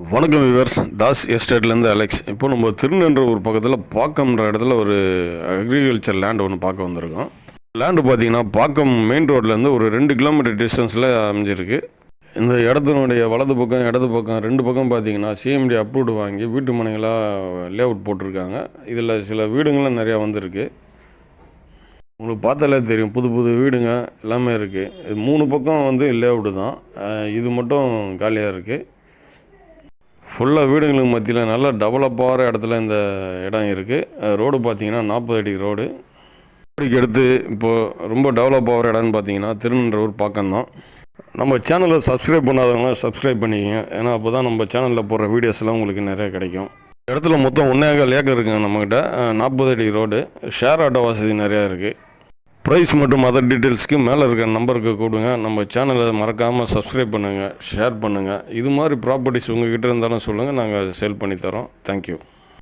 வணக்கம் viewers, Das எஸ்டேட்லேருந்து Alex. இப்போ நம்ம திருநென்ற ஒரு பக்கத்தில் பாக்கம்ன்ற இடத்துல ஒரு அக்ரிகல்ச்சர் லேண்ட் ஒன்று பார்க்க வந்திருக்கோம். லேண்டு பார்த்தீங்கன்னா பாக்கம் மெயின் ரோட்லேருந்து ஒரு 2 கிலோமீட்டர் டிஸ்டன்ஸில் அமைஞ்சிருக்கு. இந்த இடத்தினுடைய வலது பக்கம் இடது பக்கம் 2 பக்கம் பார்த்தீங்கன்னா சிஎம்டி அப்ரூவ்டு வாங்கி வீட்டு மனைகளாக லே அவுட் போட்டிருக்காங்க. இதில் சில வீடுங்கள்லாம் நிறையா வந்திருக்கு. உங்களுக்கு பார்த்தாலே தெரியும், புது புது வீடுங்க எல்லாமே இருக்குது. இது 3 பக்கம் வந்து லே அவுட்டு தான், இது மட்டும் காலியாக இருக்குது. ஃபுல்லாக வீடுங்களுக்கு மத்தியில் நல்லா டெவலப் ஆகிற இடத்துல இந்த இடம் இருக்குது. ரோடு பார்த்தீங்கன்னா 40 அடி ரோடு. இப்படிக்கு எடுத்து இப்போது ரொம்ப டெவலப் ஆகிற இடம்னு பார்த்தீங்கன்னா திருநென்றூர் பக்கம்தான். நம்ம சேனலை சப்ஸ்கிரைப் பண்ணாதவங்க சப்ஸ்கிரைப் பண்ணிக்கங்க, ஏன்னா அப்போ தான் நம்ம சேனலில் போடுற வீடியோஸ்லாம் உங்களுக்கு நிறைய கிடைக்கும். இடத்துல மொத்தம் 1.25 ஏக்கர் இருக்குங்க நம்மக்கிட்ட. 40 அடி ரோடு, ஷேர் ஆட்டோ வசதி நிறையா இருக்குது. ப்ரைஸ் மற்றும் அதர் டீட்டெயில்ஸ்க்கு மேலே இருக்கிற நம்பருக்கு கூடுங்க. நம்ம சேனலை மறக்காமல் சப்ஸ்கிரைப் பண்ணுங்கள், ஷேர் பண்ணுங்கள். இது மாதிரி ப்ராப்பர்ட்டிஸ் உங்கள் கிட்டே இருந்தாலும் சொல்லுங்கள், நாங்கள் சேல் பண்ணித்தரோம். தேங்க்யூ.